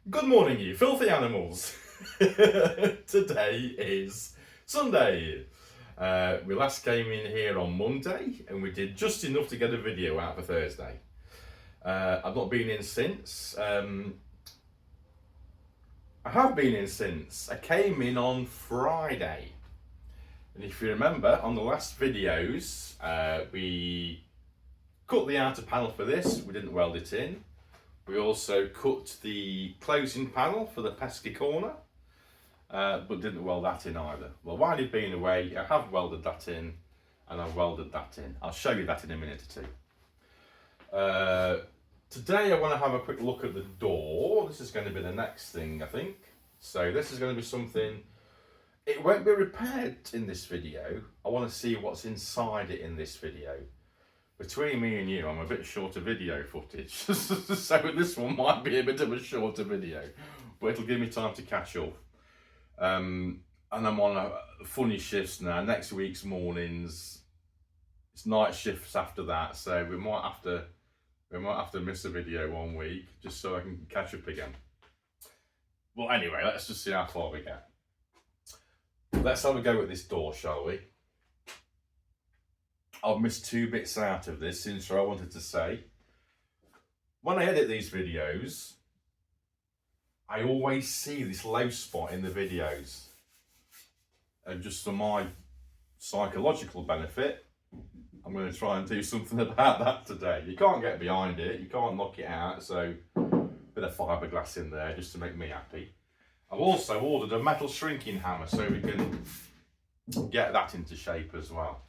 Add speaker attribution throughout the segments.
Speaker 1: Good morning, you filthy animals. Today is Sunday. We last came in here on Monday and we did just enough to get a video out for Thursday. I've not been in since. I have been in since. I came in on Friday. And if you remember, on the last videos, we cut the outer panel for this. We didn't weld it in. We also cut the closing panel for the pesky corner, but didn't weld that in either. Well, while you've been away, I have welded that in, and I've welded that in. I'll show you that in a minute or two. Today I want to have a quick look at the door. This is going to be the next thing, I think. So this is going to be something, it won't be repaired in this video. I want to see what's inside it in this video. Between me and you, I'm a bit short of video footage, so this one might be a bit of a shorter video, but it'll give me time to catch up. And I'm on funny shifts now. Next week's mornings, it's night shifts after that, so we might have to miss a video 1 week just so I can catch up again. Well, anyway, let's just see how far we get. Let's have a go at this door, shall we? I've missed 2 bits out of this intro I wanted to say. When I edit these videos, I always see this low spot in the videos. And just for my psychological benefit, I'm going to try and do something about that today. You can't get behind it, you can't knock it out, so a bit of fiberglass in there just to make me happy. I've also ordered a metal shrinking hammer so we can get that into shape as well.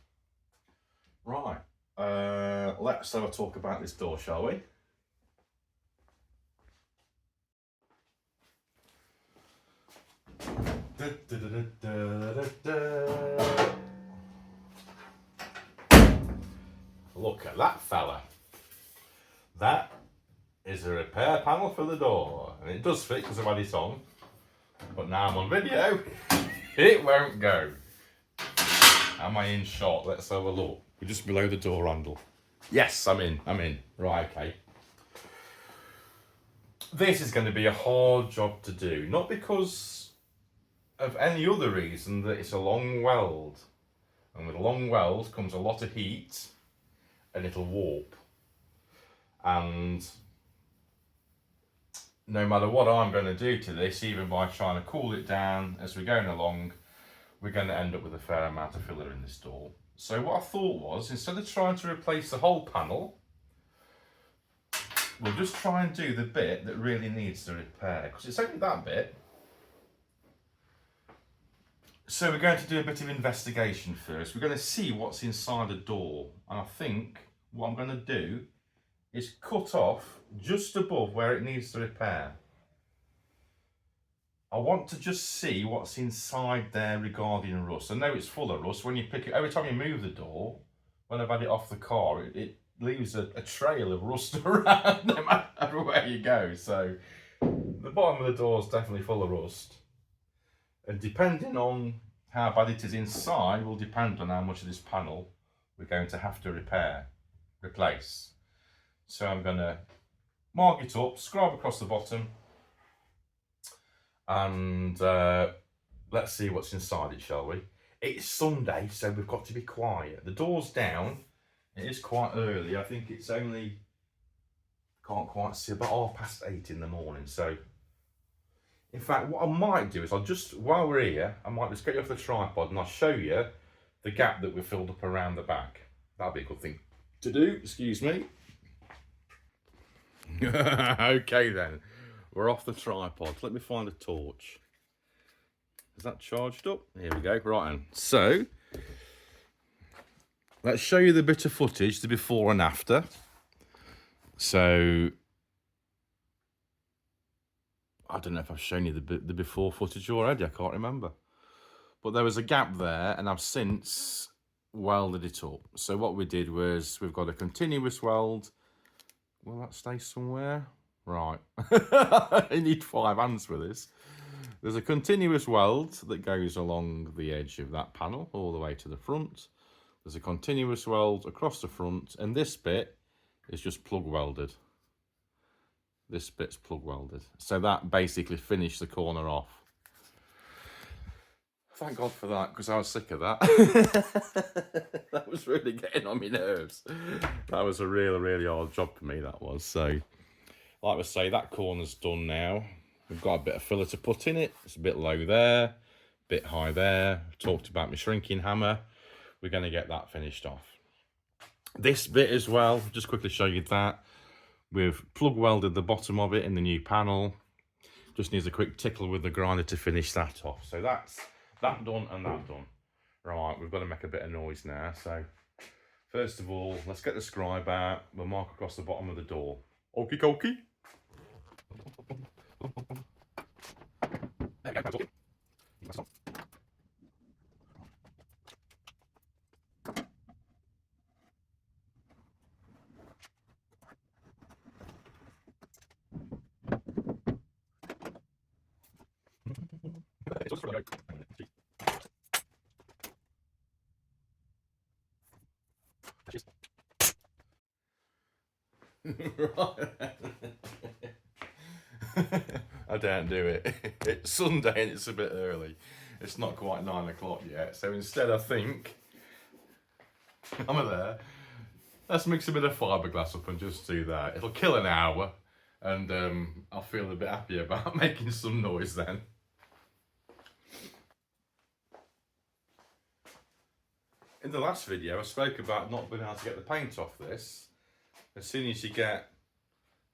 Speaker 1: Right, let's have a talk about this door, shall we? Look at that fella. That is a repair panel for the door. And it does fit because I've had it on. But now I'm on video, it won't go. Am I in shot? Let's have a look. We're just below the door handle. Yes, I'm in. Right, okay. This is going to be a hard job to do. Not because of any other reason that it's a long weld. And with a long weld comes a lot of heat and it'll warp. And no matter what I'm going to do to this, even by trying to cool it down as we're going along, we're going to end up with a fair amount of filler in this door. So what I thought was, instead of trying to replace the whole panel, we'll just try and do the bit that really needs the repair, because it's only that bit. So we're going to do a bit of investigation first. We're going to see what's inside the door, and I think what I'm going to do is cut off just above where it needs the repair. I want to just see what's inside there regarding rust. I know it's full of rust. When you pick it, every time you move the door, when I've had it off the car, it leaves a trail of rust around no matter where you go. So the bottom of the door is definitely full of rust. And depending on how bad it is inside will depend on how much of this panel we're going to have to replace. So I'm going to mark it up, scrub across the bottom, and let's see what's inside it, shall we? It's Sunday, so we've got to be quiet. The door's down. It is quite early. I think it's only, can't quite see, about 8:30 in the morning. So, in fact, what I might do is I'll just, while we're here, I might just get you off the tripod and I'll show you the gap that we've filled up around the back. That'll be a good thing to do, excuse me. Okay then. We're off the tripod. Let me find a torch. Is that charged up? Here we go. Right then. So, let's show you the bit of footage, the before and after. So, I don't know if I've shown you the before footage already. I can't remember. But there was a gap there, and I've since welded it up. So what we did was we've got a continuous weld. Will that stay somewhere? Right, I need 5 hands for this. There's a continuous weld that goes along the edge of that panel all the way to the front. There's a continuous weld across the front, and this bit is just plug welded. This bit's plug welded. So that basically finished the corner off. Thank God for that, because I was sick of that. That was really getting on my nerves. That was a really, really hard job for me, that was. So, like I say, that corner's done now. We've got a bit of filler to put in it. It's a bit low there, a bit high there. I've talked about my shrinking hammer. We're going to get that finished off. This bit as well, just quickly show you that. We've plug welded the bottom of it in the new panel. Just needs a quick tickle with the grinder to finish that off. So that's that done and that done. Right, we've got to make a bit of noise now. So first of all, let's get the scribe out. We'll mark across the bottom of the door. Okie dokie. I don't do it. It's Sunday and it's a bit early. It's not quite 9 o'clock yet. So instead I think, I'm there, let's mix a bit of fiberglass up and just do that. It'll kill an hour and I'll feel a bit happy about making some noise then. In the last video I spoke about not being able to get the paint off this. As soon as you get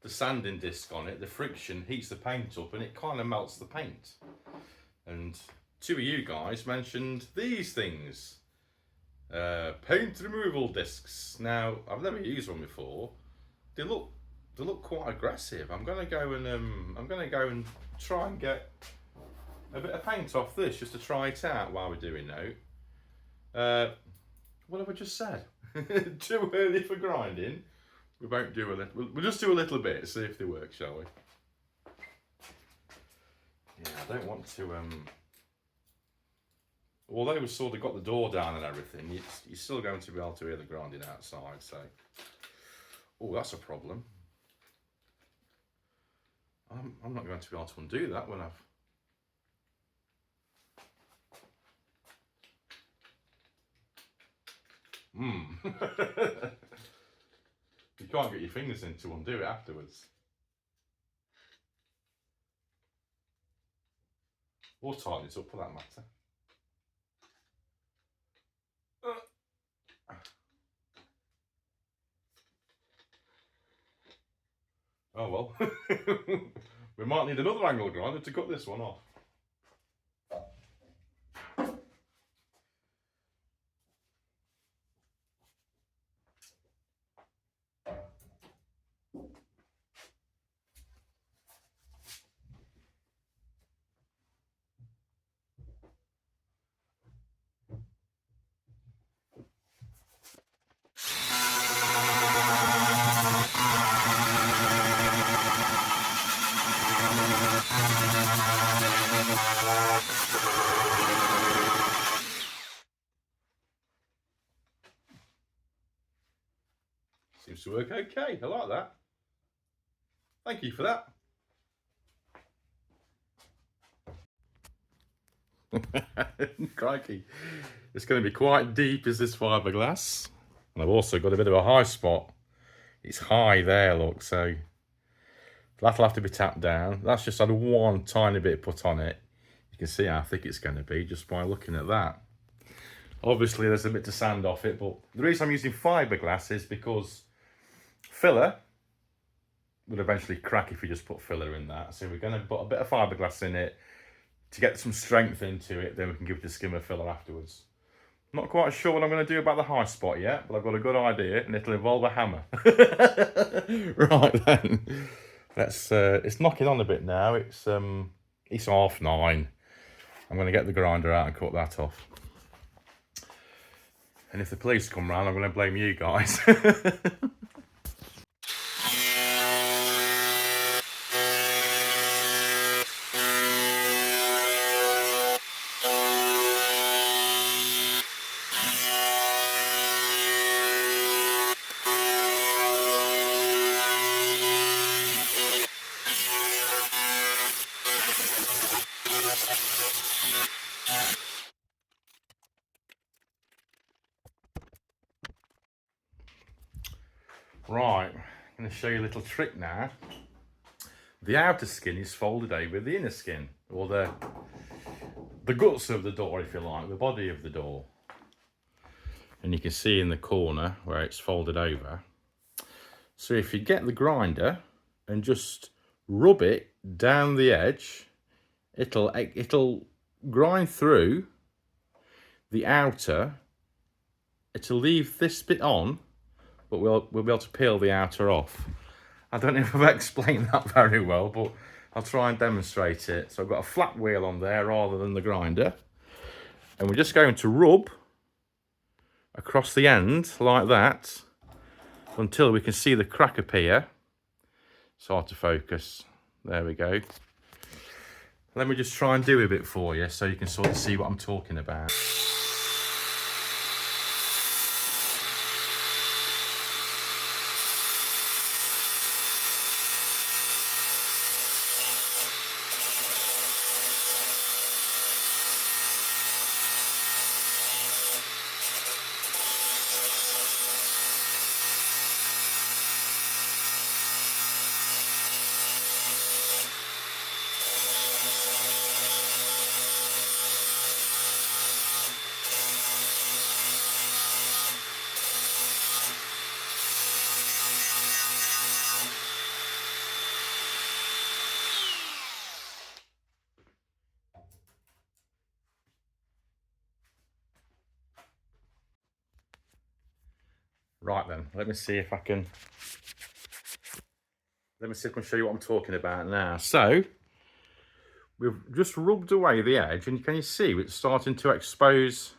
Speaker 1: the sanding disc on it, the friction heats the paint up and it kind of melts the paint. And two of you guys mentioned these things, paint removal discs. Now I've never used one before. They look quite aggressive. I'm gonna go and try and get a bit of paint off this just to try it out while we're doing now. What have I just said? Too early for grinding. We won't do a little. We'll just do a little bit, see if they work, shall we? Yeah, I don't want to. Although we've sort of got the door down and everything, you're still going to be able to hear the grinding outside. So, oh, that's a problem. I'm not going to be able to undo that when I've. You can't get your fingers in to undo it afterwards. Or tighten it up for that matter. Oh well. We might need another angle grinder to cut this one off. Seems to work okay. I like that. Thank you for that. Crikey. It's going to be quite deep, is this fiberglass. And I've also got a bit of a high spot. It's high there, look, so that'll have to be tapped down. That's just had one tiny bit put on it. You can see how thick it's going to be just by looking at that. Obviously there's a bit to sand off it, but the reason I'm using fiberglass is because filler would eventually crack if you just put filler in that. So we're going to put a bit of fiberglass in it to get some strength into it, then we can give it a skim of filler afterwards. Not quite sure what I'm going to do about the high spot yet, but I've got a good idea, and it'll involve a hammer. Right then, it's knocking on a bit now. It's 9:30. I'm going to get the grinder out and cut that off. And if the police come round, I'm going to blame you guys. Right, I'm going to show you a little trick now. The outer skin is folded over the inner skin, or the guts of the door, if you like, the body of the door. And you can see in the corner where it's folded over. So if you get the grinder and just rub it down the edge, it'll grind through the outer. It'll leave this bit on, but we'll be able to peel the outer off. I don't know if I've explained that very well, but I'll try and demonstrate it. So I've got a flat wheel on there rather than the grinder. And we're just going to rub across the end like that until we can see the crack appear. It's hard to focus. There we go. Let me just try and do a bit for you so you can sort of see what I'm talking about. Right then, let me see if I can show you what I'm talking about now. So, we've just rubbed away the edge, and can you see it's starting to expose?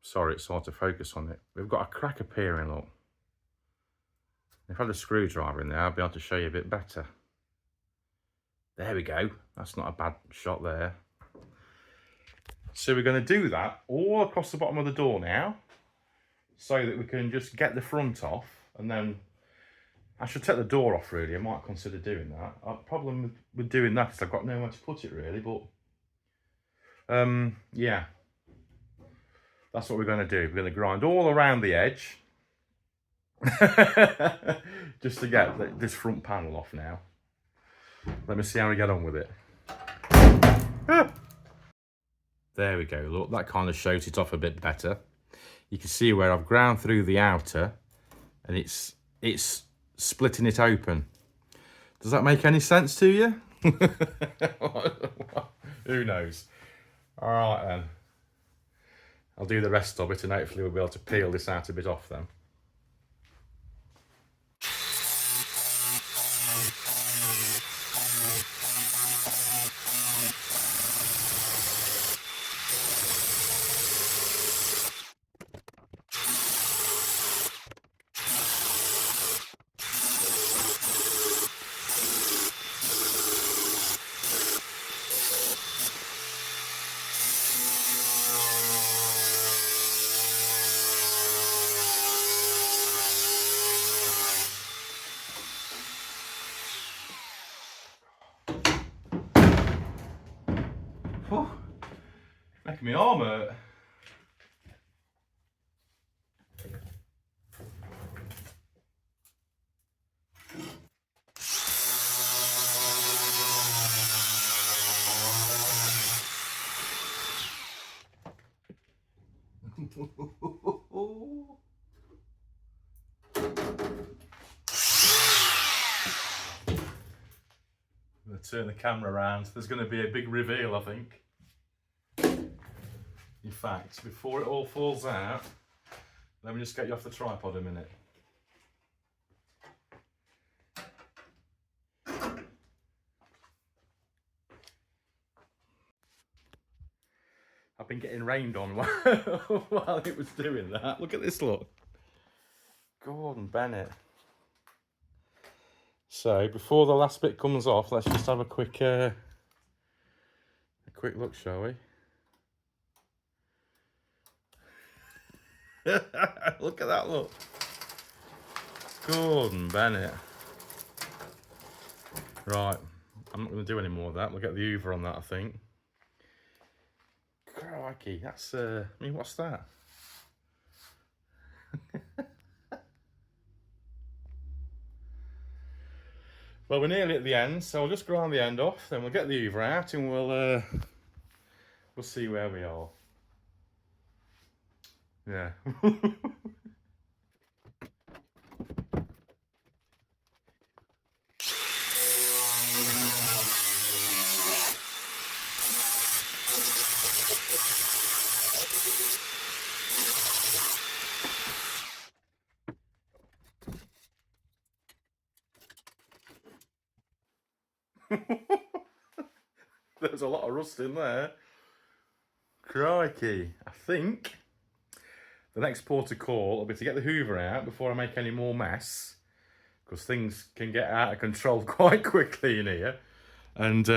Speaker 1: Sorry, it's hard to focus on it. We've got a crack appearing, look. If I had a screwdriver in there, I'll be able to show you a bit better. There we go. That's not a bad shot there. So we're going to do that all across the bottom of the door now, so that we can just get the front off, and then I should take the door off really. I might consider doing that. The problem with doing that is I've got nowhere to put it really, but yeah, that's what we're going to do. We're going to grind all around the edge just to get this front panel off now. Let me see how we get on with it. There we go, look, that kind of shows it off a bit better. You can see where I've ground through the outer and it's splitting it open. Does that make any sense to you? Who knows? All right then. I'll do the rest of it and hopefully we'll be able to peel this out a bit off then. Oh, making me arm hurt. I'm going to turn the camera around. There's going to be a big reveal, I think. In fact, before it all falls out, let me just get you off the tripod a minute. I've been getting rained on while it was doing that. Look at this, look. Gordon Bennett. So before the last bit comes off, let's just have a quick look, shall we? Look at that, look. Gordon Bennett. Right, I'm not going to do any more of that. We'll get the Hoover on that, I think. Crikey, that's, I mean, what's that? Well, we're nearly at the end, so I'll just grind the end off, then we'll get the hoover out and we'll see where we are. Yeah. There's a lot of rust in there. Crikey. I think the next port of call will be to get the hoover out before I make any more mess, because things can get out of control quite quickly in here. And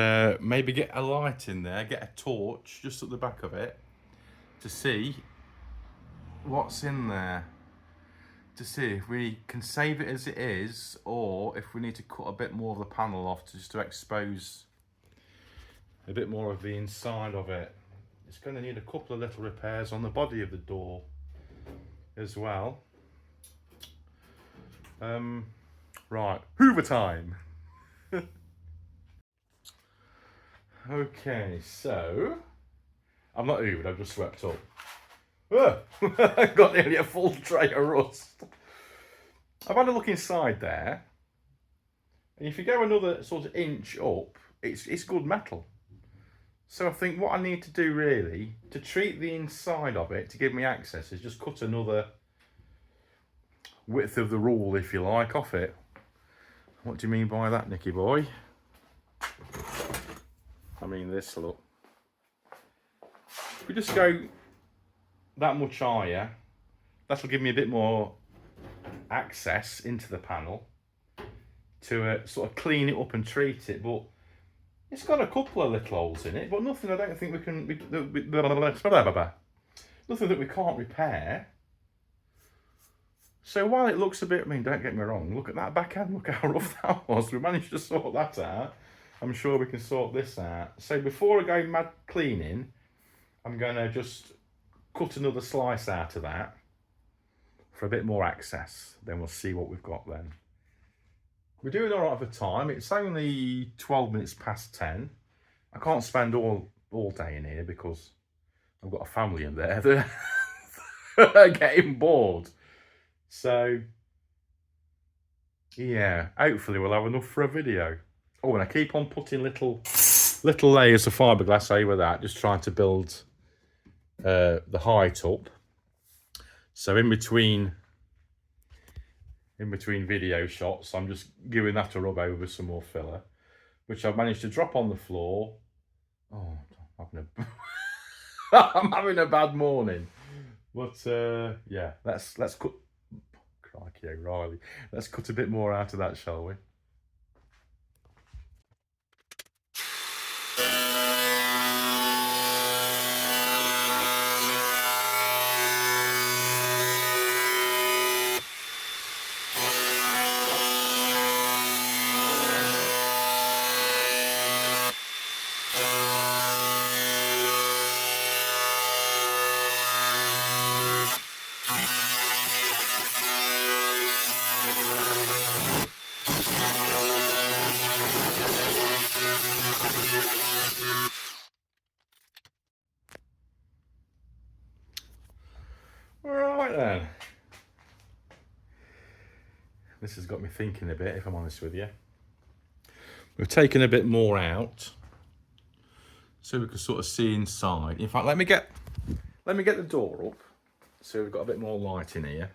Speaker 1: maybe get a light in there, get a torch just at the back of it to see what's in there, to see if we can save it as it is, or if we need to cut a bit more of the panel off just to expose a bit more of the inside of it. It's going to need a couple of little repairs on the body of the door as well. Right, hoover time. Okay, so I'm not hoovered, I've just swept up. I've got nearly a full tray of rust. I've had a look inside there, and if you go another sort of inch up, it's good metal. So I think what I need to do really to treat the inside of it to give me access is just cut another width of the rule, if you like, off it. What do you mean by that, Nicky boy? I mean this, look. If we just go that much higher, that'll give me a bit more access into the panel to sort of clean it up and treat it. But it's got a couple of little holes in it, but nothing I don't think we can, nothing that we can't repair. So while it looks a bit, I mean, don't get me wrong, look at that backhand, look how rough that was. We managed to sort that out. I'm sure we can sort this out. So before I go mad cleaning, I'm going to just cut another slice out of that for a bit more access. Then we'll see what we've got then. We're doing all right for time. It's only 12 minutes past 10. I can't spend all day in here because I've got a family in there that are getting bored. So, yeah, hopefully we'll have enough for a video. Oh, and I keep on putting little layers of fiberglass over that, just trying to build the height up. So in between video shots, I'm just giving that a rub over with some more filler, which I've managed to drop on the floor. Oh, I'm having a bad morning. But yeah, let's cut. Crikey O'Reilly. Let's cut a bit more out of that, shall we? Right then. This has got me thinking a bit, if I'm honest with you. We've taken a bit more out so we can sort of see inside. In fact, let me get the door up so we've got a bit more light in here.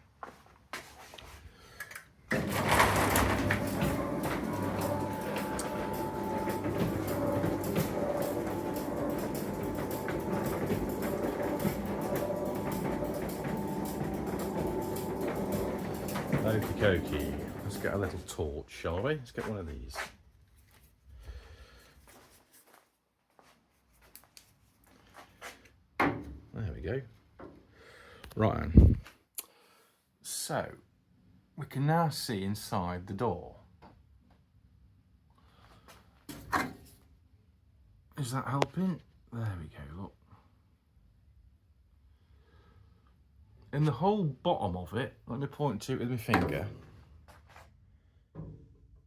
Speaker 1: Okie dokie. Let's get a little torch, shall we? Let's get one of these. There we go. Right. So, we can now see inside the door. Is that helping? There we go, look. In the whole bottom of it, let me point to it with my finger.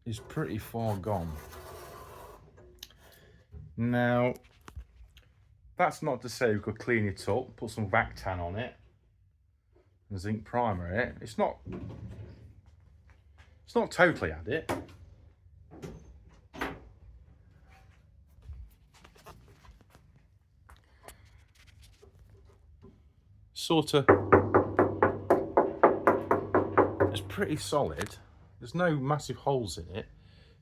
Speaker 1: is pretty far gone. Now, that's not to say we could clean it up, put some vac tan on it, and zinc primer it. It's not totally had it. Sort of, it's pretty solid. There's no massive holes in it.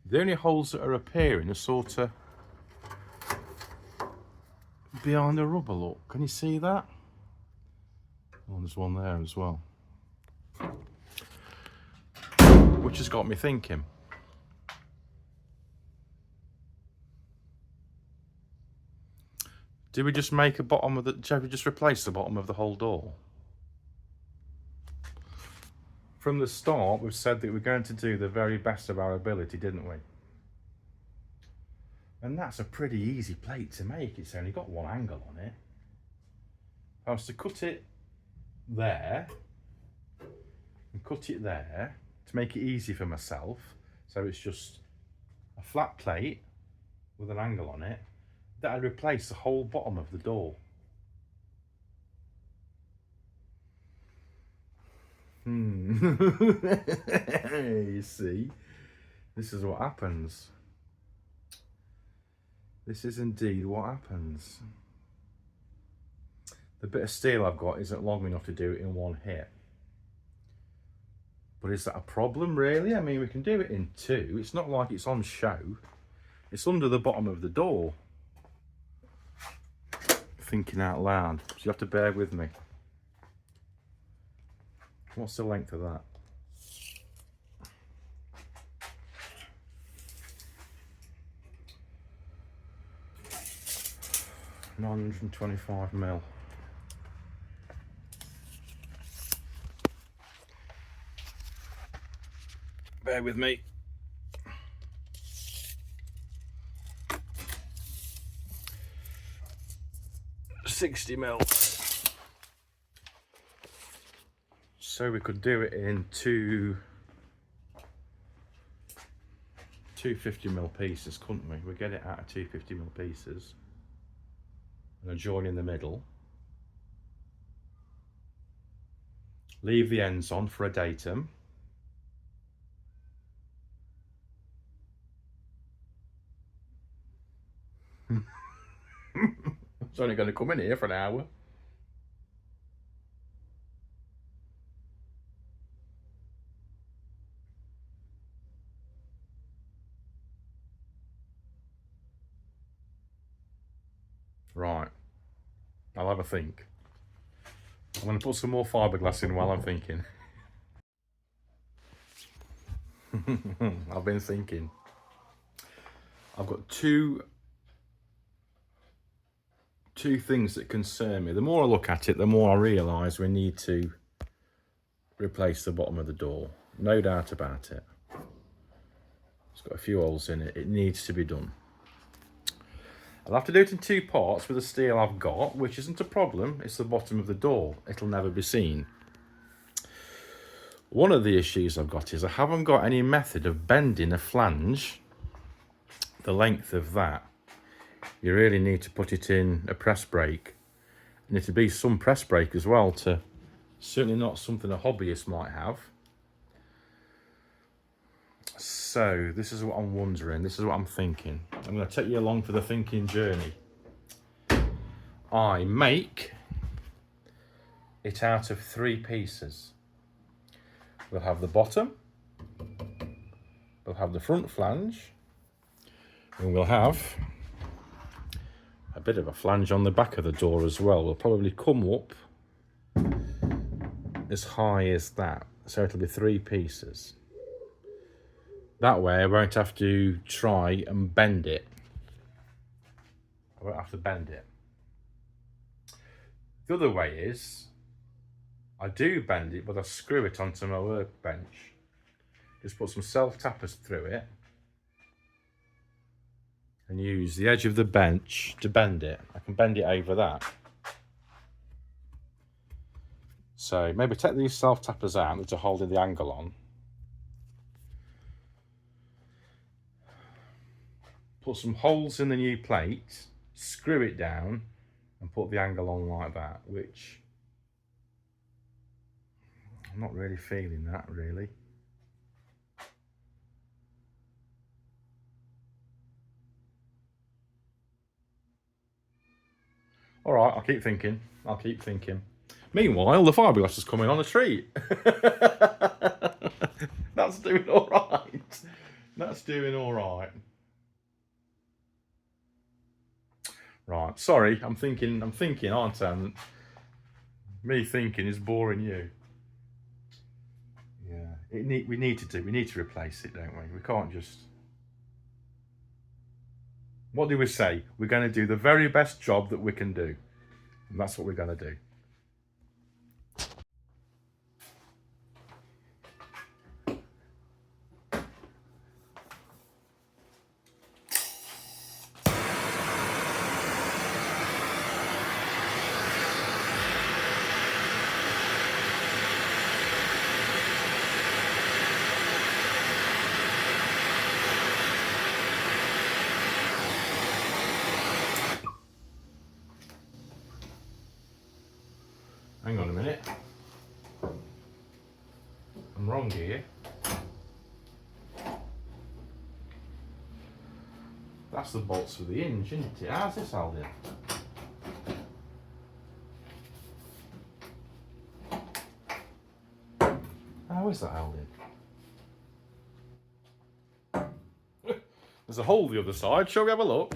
Speaker 1: The only holes that are appearing are sort of behind the rubber, look. Can you see that? Oh, there's one there as well. Which has got me thinking. Do we just make a bottom of the, shall we just replace the bottom of the whole door? From the start, we've said that we're going to do the very best of our ability, didn't we? And that's a pretty easy plate to make. It's only got one angle on it. If I was to cut it there and cut it there to make it easy for myself, so it's just a flat plate with an angle on it, that'd replace the whole bottom of the door. You see, this is what happens. This is indeed what happens. The bit of steel I've got isn't long enough to do it in one hit. But is that a problem, really? I mean, we can do it in two. It's not like it's on show. It's under the bottom of the door. Thinking out loud, so you have to bear with me. What's the length of that? £925mm. Bear with me. £60mm. So we could do it in two 250mm pieces, couldn't we? We get it out of 250mm pieces and a join in the middle. Leave the ends on for a datum. It's only going to come in here for an hour. Right, I'll have a think. I'm going to put some more fiberglass in while I'm thinking. I've been thinking. I've got two things that concern me. The more I look at it, the more I realise we need to replace the bottom of the door. No doubt about it. It's got a few holes in it. It needs to be done. I'll have to do it in two parts with the steel I've got, which isn't a problem. It's the bottom of the door. It'll never be seen. One of the issues I've got is I haven't got any method of bending a flange the length of that. You really need to put it in a press brake. You need to be some press brake as well, to certainly not something a hobbyist might have. So this is what I'm wondering, this is what I'm thinking. I'm going to take you along for the thinking journey. I make it out of three pieces. We'll have the bottom, we'll have the front flange, and we'll have a bit of a flange on the back of the door as well. We'll probably come up as high as that, so it'll be three pieces. That way I won't have to try and bend it. I won't have to bend it. The other way is, I do bend it, but I screw it onto my workbench. Just put some self-tappers through it and use the edge of the bench to bend it. I can bend it over that. So maybe take these self-tappers out that are holding the angle on. put some holes in the new plate, screw it down and put the angle on like that, which I'm not really feeling that really. All right, I'll keep thinking. I'll keep thinking. Meanwhile, the fiberglass is coming on a treat. That's doing all right. That's doing all right. Right, sorry, I'm thinking, aren't I? And me thinking is boring you. Yeah, we need to replace it, don't we? We can't just. What do we say? We're going to do the very best job that we can do. And that's what we're going to do. Hang on a minute. I'm wrong here. That's the bolts for the hinge, isn't it? How's this held in? How is that held in? There's a hole the other side. Shall we have a look?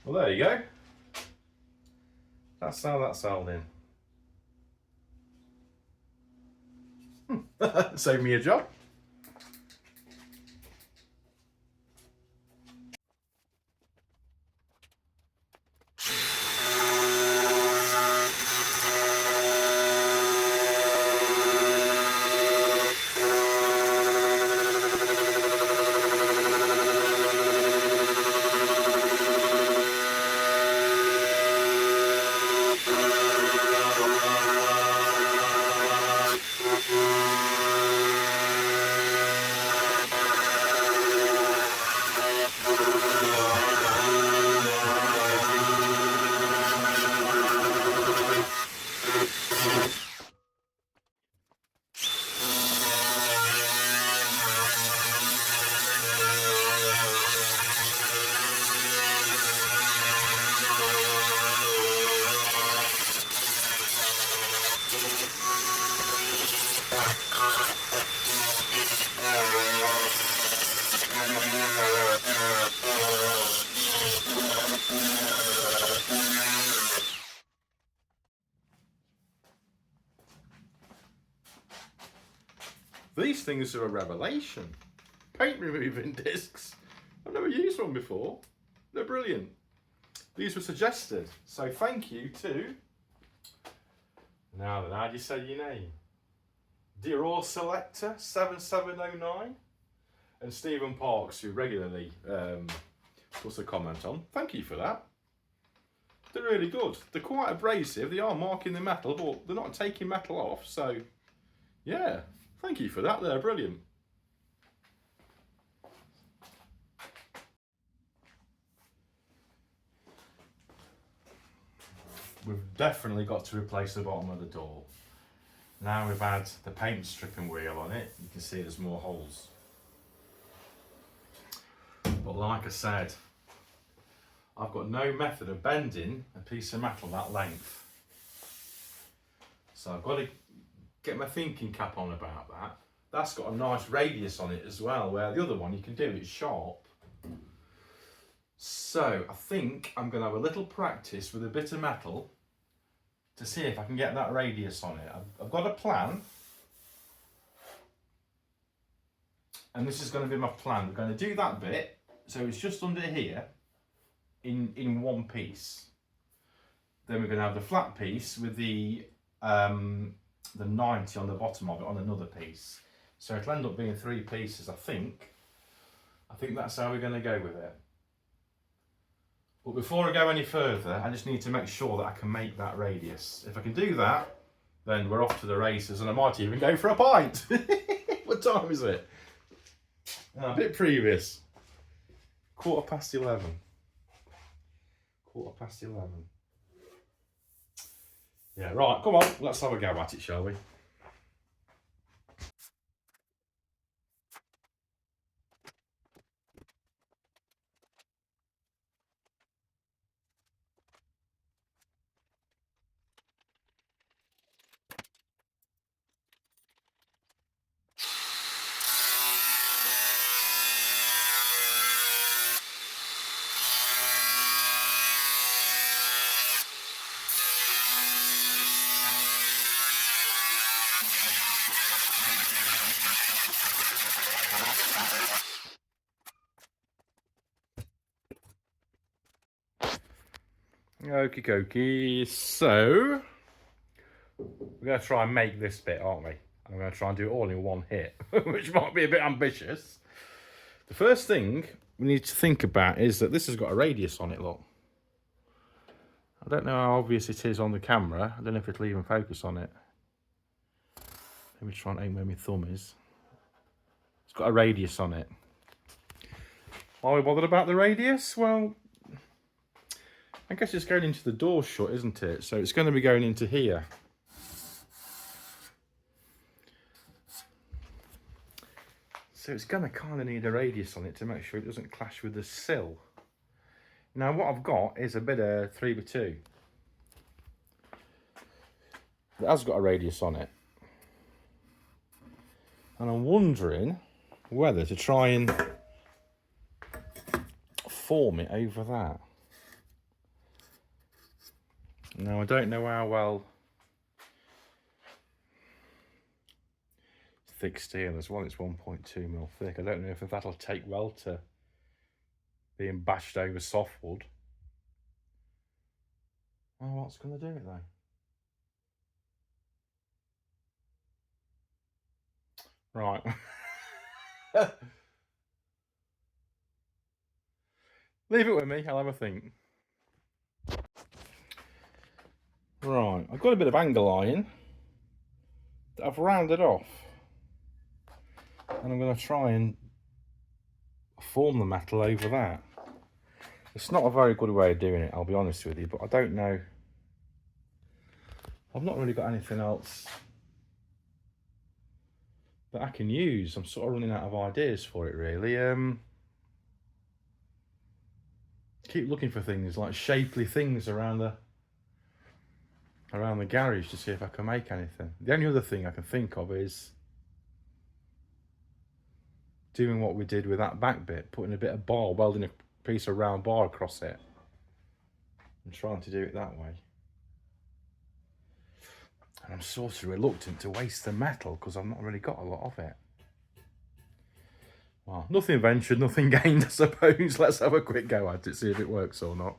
Speaker 1: Well, there you go. That's how that's held in. Saved me a job. These things are a revelation. Paint removing discs. I've never used one before. They're brilliant. These were suggested, so thank you to. Now then, how do you say your name? Dear Selector 7709 and Stephen Parks, who regularly puts a comment on. Thank you for that. They're really good. They're quite abrasive. They are marking the metal, but they're not taking metal off. So, yeah, thank you for that. They're brilliant. We've definitely got to replace the bottom of the door. Now we've had the paint stripping wheel on it, you can see there's more holes. But like I said, I've got no method of bending a piece of metal that length. So I've got to get my thinking cap on about that. that's got a nice radius on it as well, where the other one you can do it sharp. So I think I'm going to have a little practice with a bit of metal to see if I can get that radius on it. I've got a plan, and this is going to be my plan. We're going to do that bit, so it's just under here in one piece. Then we're going to have the flat piece with the 90 on the bottom of it on another piece. So it'll end up being 3 pieces, I think. I think that's how we're going to go with it. But before I go any further, I just need to make sure that I can make that radius. If I can do that, then we're off to the races, and I might even go for a pint. What time is it? A bit previous. 11:15. 11:15. Yeah, right, come on, let's have a go at it, shall we? Okie dokie, so we're going to try and make this bit, aren't we? I'm going to try and do it all in one hit, which might be a bit ambitious. The first thing we need to think about is that this has got a radius on it, look. I don't know how obvious it is on the camera. I don't know if it'll even focus on it. Let me try and aim where my thumb is. It's got a radius on it. Why are we bothered about the radius? Well, I guess it's going into the door shut, isn't it? So it's going to be going into here. So it's going to kind of need a radius on it to make sure it doesn't clash with the sill. Now what I've got is a bit of 3x2. It has got a radius on it. And I'm wondering whether to try and form it over that. Now I don't know how well thick steel as well, it's 1.2mm thick. I don't know if that'll take well to being bashed over softwood. Oh, what's going to do it though? Right. Leave it with me, I'll have a think. Right, I've got a bit of angle iron that I've rounded off, and I'm going to try and form the metal over that. It's not a very good way of doing it, I'll be honest with you, but I don't know. I've not really got anything else that I can use. I'm sort of running out of ideas for it, really. Keep looking for things like shapely things around the garage to see if I can make anything. The only other thing I can think of is doing what we did with that back bit, putting a bit of bar, welding a piece of round bar across it and trying to do it that way. And I'm sort of reluctant to waste the metal because I've not really got a lot of it. Well, nothing ventured, nothing gained, I suppose. Let's have a quick go at it, see if it works or not.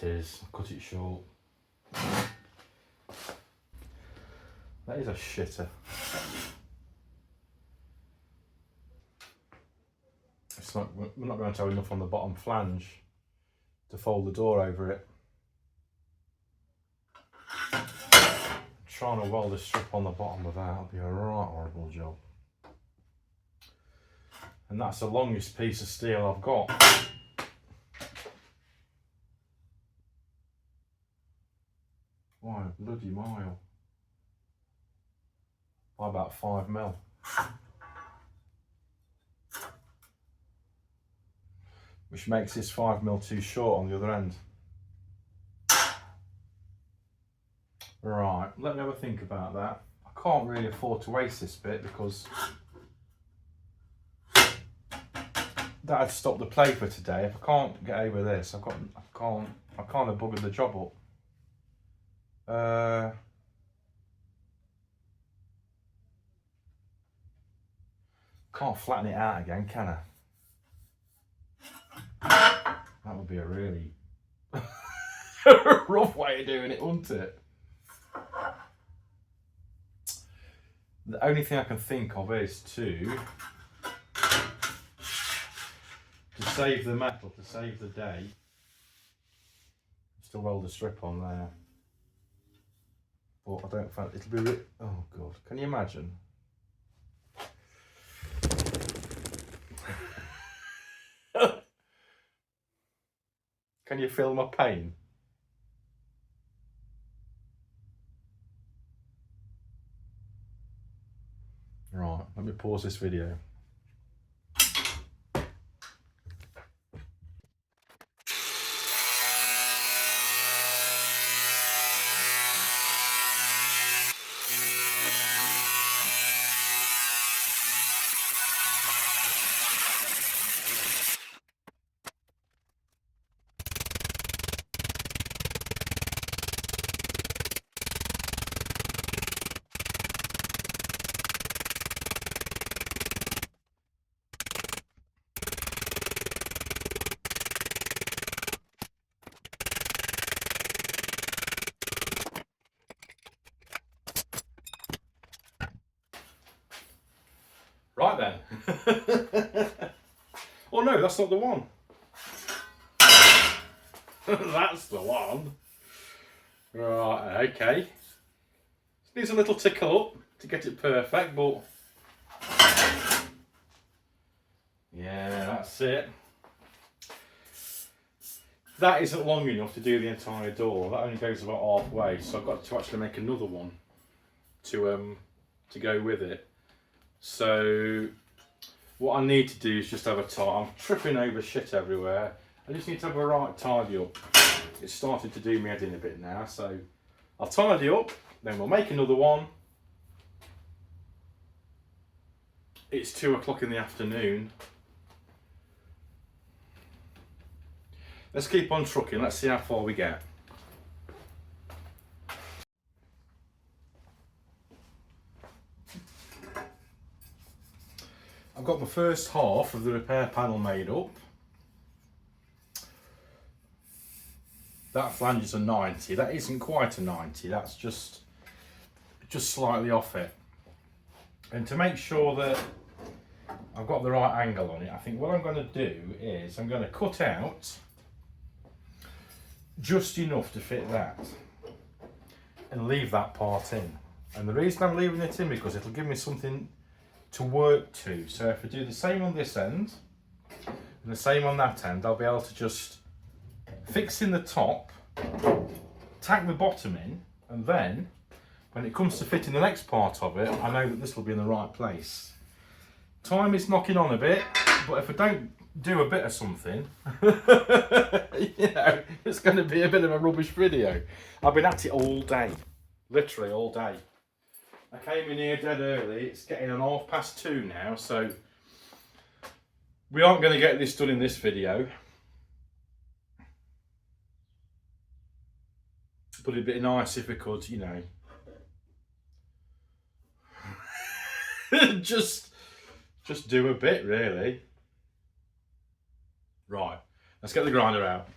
Speaker 1: it is. I'll cut it short. That is a shitter. It's not, we're not going to have enough on the bottom flange to fold the door over it. Trying to weld a strip on the bottom of that would be a right horrible job. And that's the longest piece of steel I've got. Why, a bloody mile. By about 5 mil. Which makes this 5 mil too short on the other end. Right, let me have a think about that. I can't really afford to waste this bit because that'd stop the play for today. If I can't get over this, I kind of buggered the job up. Can't flatten it out again, can I? That would be a really rough way of doing it, wouldn't it? The only thing I can think of is to save the metal, to save the day, just to weld a strip on there. But I don't find it'll be. Oh god, can you imagine? Can you feel my pain? Right, let me pause this video. Right then. Oh no, that's not the one. That's the one. Right, okay. Needs a little tickle up to get it perfect, but yeah, that's it. That isn't long enough to do the entire door. That only goes about halfway, so I've got to actually make another one to go with it. So what I need to do is just have a tidy. I'm tripping over shit everywhere. I just need to have a right tidy up. It's started to do me head in a bit now, so I'll tidy up, then we'll make another one. It's 2 o'clock in the afternoon. Let's keep on trucking, let's see how far we get. I've got my first half of the repair panel made up. That flange is a 90. That isn't quite a 90. That's just slightly off it. And to make sure that I've got the right angle on it, I think what I'm going to do is I'm going to cut out just enough to fit that and leave that part in. And the reason I'm leaving it in because it'll give me something to work to. So if I do the same on this end and the same on that end, I'll be able to just fix in the top, tack the bottom in, and then when it comes to fitting the next part of it, I know that this will be in the right place. Time is knocking on a bit, but if I don't do a bit of something, you know, it's going to be a bit of a rubbish video. I've been at it all day, literally all day. I came in here dead early. It's getting on 2:30 now, so we aren't going to get this done in this video. But it'd be nice if we could, you know, just do a bit, really. Right, let's get the grinder out.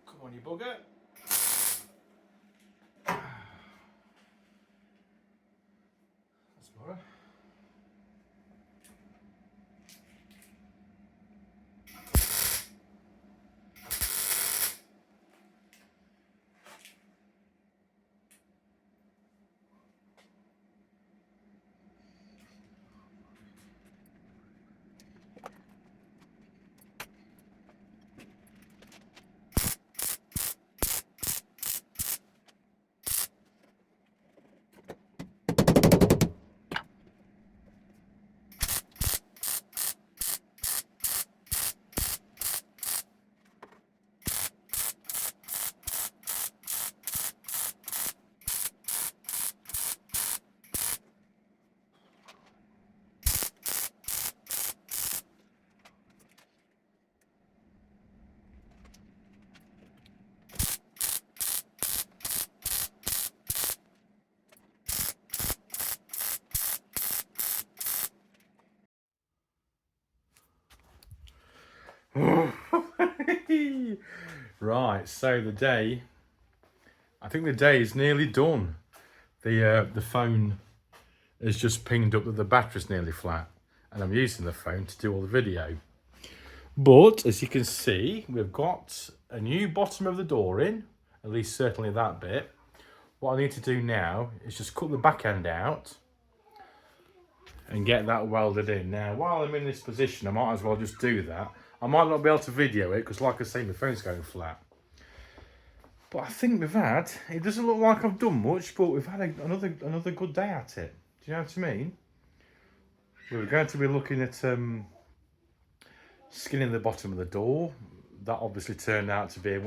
Speaker 1: Come on, you bugger. That's better. Right, so I think the day is nearly done. The phone has just pinged up that the battery's nearly flat, and I'm using the phone to do all the video. But as you can see, we've got a new bottom of the door in, at least certainly that bit. What I need to do now is just cut the back end out and get that welded in. Now, while I'm in this position, I might as well just do that. I might not be able to video it because, like I say, my phone's going flat. But I think it doesn't look like I've done much, but we've had another good day at it. Do you know what I mean? We're going to be looking at skinning the bottom of the door. That obviously turned out to be a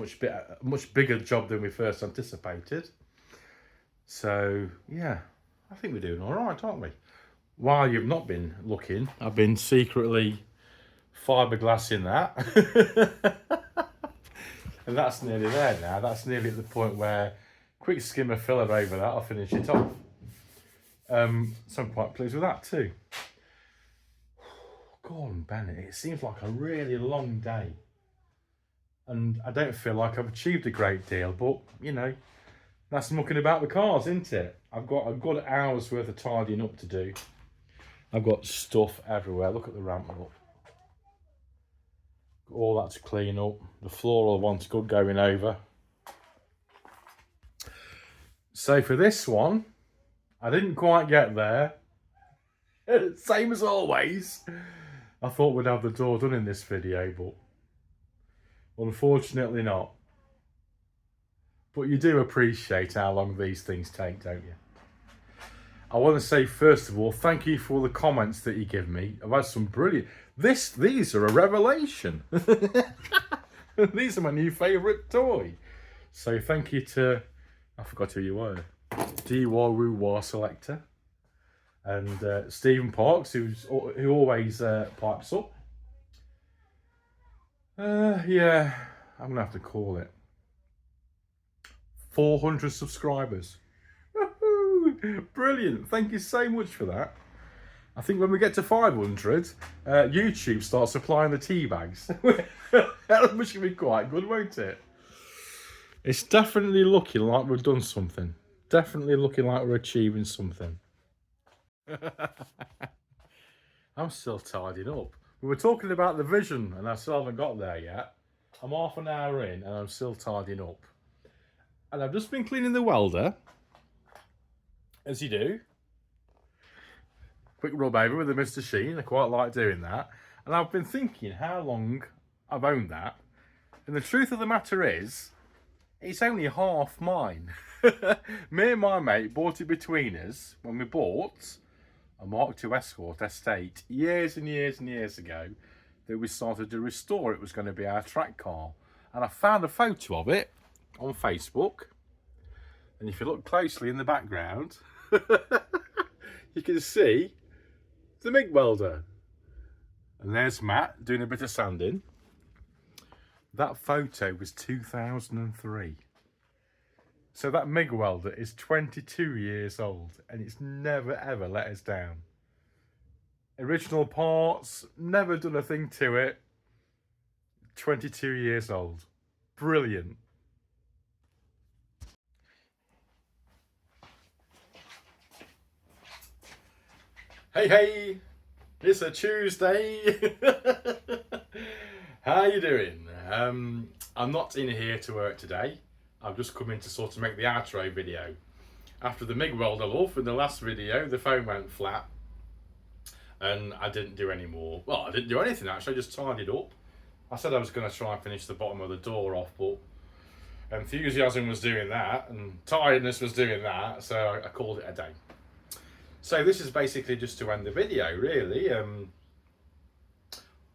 Speaker 1: much bigger job than we first anticipated. So, yeah, I think we're doing all right, aren't we? While you've not been looking, I've been secretly fiberglassing that. And that's nearly there now. That's nearly at the point where quick skimmer filler over that, I'll finish it off. So I'm quite pleased with that too. Go on, Bennett, it seems like a really long day. And I don't feel like I've achieved a great deal, but you know, that's mucking about the cars, isn't it? I've got a good hour's worth of tidying up to do. I've got stuff everywhere. Look at the ramp up. All that to clean up. The floor all wants good going over. So for this one, I didn't quite get there. Same as always. I thought we'd have the door done in this video, but unfortunately not. But you do appreciate how long these things take, don't you? I want to say, first of all, thank you for all the comments that you give me. I've had some brilliant... These are a revelation. These are my new favourite toy. So thank you to... I forgot who you were. D-War Selector. And Stephen Parks, who always pipes up. Yeah, I'm going to have to call it 400 subscribers. Woohoo! Brilliant. Thank you so much for that. I think when we get to 500, YouTube starts supplying the tea bags. That must be quite good, won't it? It's definitely looking like we've done something. Definitely looking like we're achieving something. I'm still tidying up. We were talking about the vision and I still haven't got there yet. I'm half an hour in and I'm still tidying up. And I've just been cleaning the welder, as you do. Quick rub over with the Mr. Sheen. I quite like doing that. And I've been thinking how long I've owned that. And the truth of the matter is, it's only half mine. Me and my mate bought it between us when we bought a Mark II Escort Estate years and years and years ago that we started to restore. It was going to be our track car. And I found a photo of it on Facebook. And if you look closely in the background, you can see the MIG welder. And there's Matt doing a bit of sanding. That photo was 2003. So that MIG welder is 22 years old and it's never ever let us down. Original parts, never done a thing to it. 22 years old. Brilliant. Hey, hey, it's a Tuesday. How you doing? I'm not in here to work today. I've just come in to sort of make the outro video. After the MIG welder off in the last video, the phone went flat and I didn't do any more. Well, I didn't do anything actually, I just tidied up. I said I was going to try and finish the bottom of the door off, but enthusiasm was doing that and tiredness was doing that, so I called it a day. So this is basically just to end the video, really. I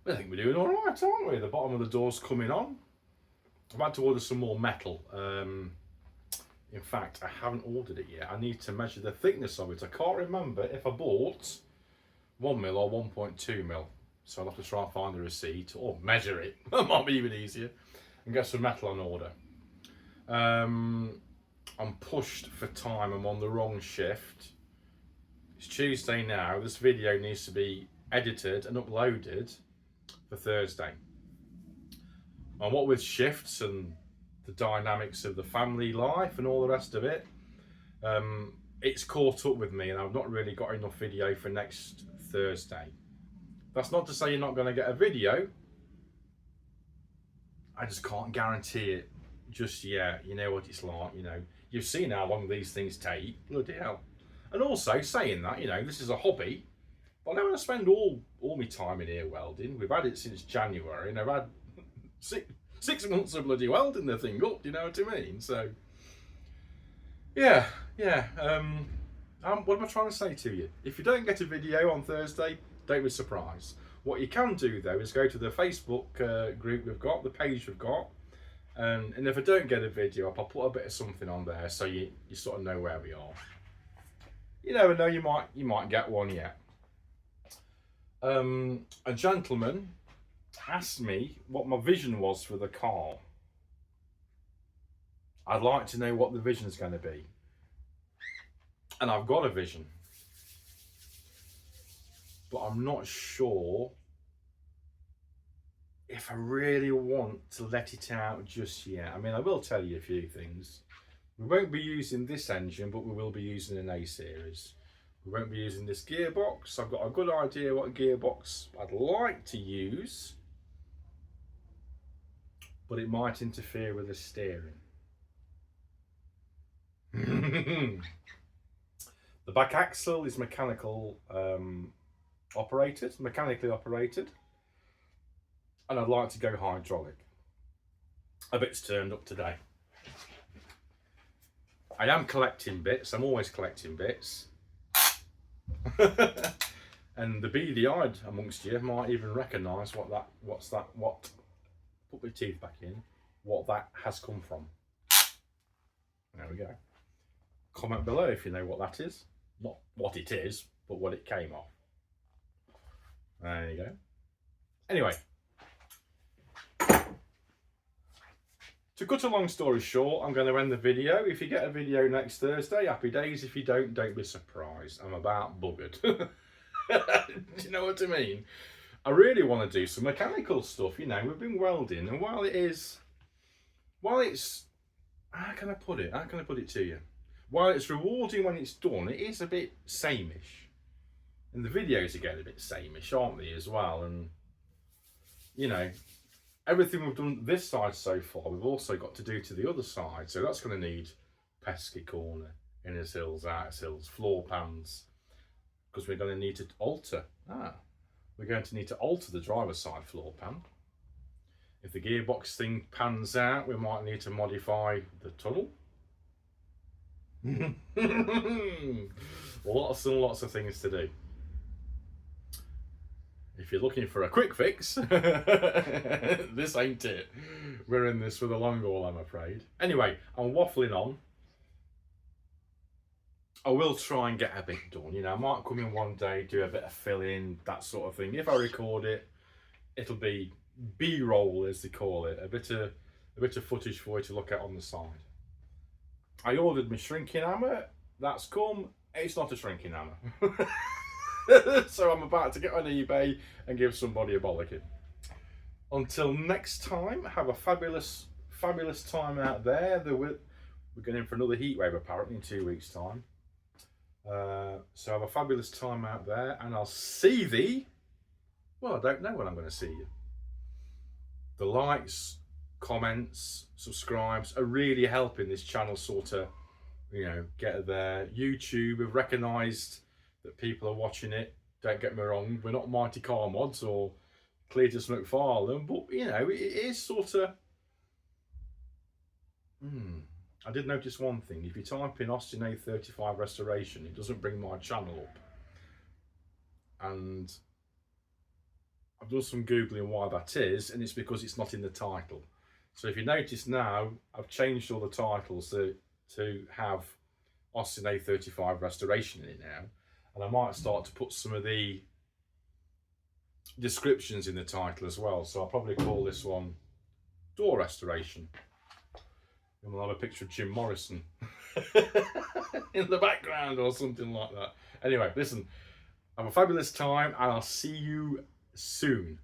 Speaker 1: think we're doing all right, aren't we? The bottom of the door's coming on. I've had to order some more metal. In fact, I haven't ordered it yet. I need to measure the thickness of it. I can't remember if I bought 1mm or 1.2mm. So I'll have to try and find the receipt or measure it. That might be even easier. And get some metal on order. I'm pushed for time. I'm on the wrong shift. It's Tuesday now. This video needs to be edited and uploaded for Thursday. And what with shifts and the dynamics of the family life and all the rest of it, it's caught up with me and I've not really got enough video for next Thursday. That's not to say you're not going to get a video. I just can't guarantee it just yet. You know what it's like, you know. You've seen how long these things take. Bloody hell. And also, saying that, you know, this is a hobby, but I don't want to spend all my time in here welding. We've had it since January, and I've had six months of bloody welding the thing up, do you know what I mean? So, yeah. What am I trying to say to you? If you don't get a video on Thursday, don't be surprised. What you can do, though, is go to the Facebook group we've got, the page we've got, and if I don't get a video up, I'll put a bit of something on there so you sort of know where we are. You never know, you might get one yet. A gentleman asked me what my vision was for the car. I'd like to know what the vision is going to be. And I've got a vision. But I'm not sure if I really want to let it out just yet. I mean, I will tell you a few things. We won't be using this engine, but we will be using an A series. We won't be using this gearbox. I've got a good idea what gearbox I'd like to use, but it might interfere with the steering. The back axle is mechanically operated, and I'd like to go hydraulic. A bit's turned up today. I am collecting bits. I'm always collecting bits. And the beady-eyed amongst you might even recognise what put my teeth back in, what that has come from. There we go. Comment below if you know what that is. Not what it is, but what it came off. There you go. Anyway. To cut a long story short, I'm going to end the video. If you get a video next Thursday, happy days. If you don't be surprised. I'm about buggered. Do you know what I mean? I really want to do some mechanical stuff. You know, we've been welding, and while it's, how can I put it to you? While it's rewarding when it's done, it is a bit sameish. And the videos are getting a bit sameish, aren't they, as well? And, you know, everything we've done this side so far, we've also got to do to the other side. So that's going to need pesky corner, inner sills, outer sills, floor pans, because we're going to need to alter. We're going to need to alter the driver's side floor pan. If the gearbox thing pans out, we might need to modify the tunnel. Lots of things to do. If you're looking for a quick fix, this ain't it. We're in this for the long haul, I'm afraid. Anyway, I'm waffling on. I will try and get a bit done. You know, I might come in one day, do a bit of filling, that sort of thing. If I record it, it'll be B-roll, as they call it, a bit of footage for you to look at on the side. I ordered my shrinking hammer. That's come. It's not a shrinking hammer. So I'm about to get on eBay and give somebody a bollocking. Until next time, have a fabulous time out there. We're going in for another heat wave apparently in 2 weeks' time. So have a fabulous time out there, and I'll see thee. Well, I don't know when I'm going to see you. The likes, comments, subscribes are really helping this channel sort of, you know, get there. YouTube have recognised that people are watching it. Don't get me wrong, we're not Mighty Car Mods or Cletus McFarlane, but you know, it is sort of. I did notice one thing. If you type in Austin A35 restoration, it doesn't bring my channel up. And I've done some Googling why that is, and it's because it's not in the title. So if you notice now, I've changed all the titles to have Austin A35 restoration in it now. And I might start to put some of the descriptions in the title as well. So I'll probably call this one Door Restoration. And we'll have a picture of Jim Morrison in the background or something like that. Anyway, listen, have a fabulous time, and I'll see you soon.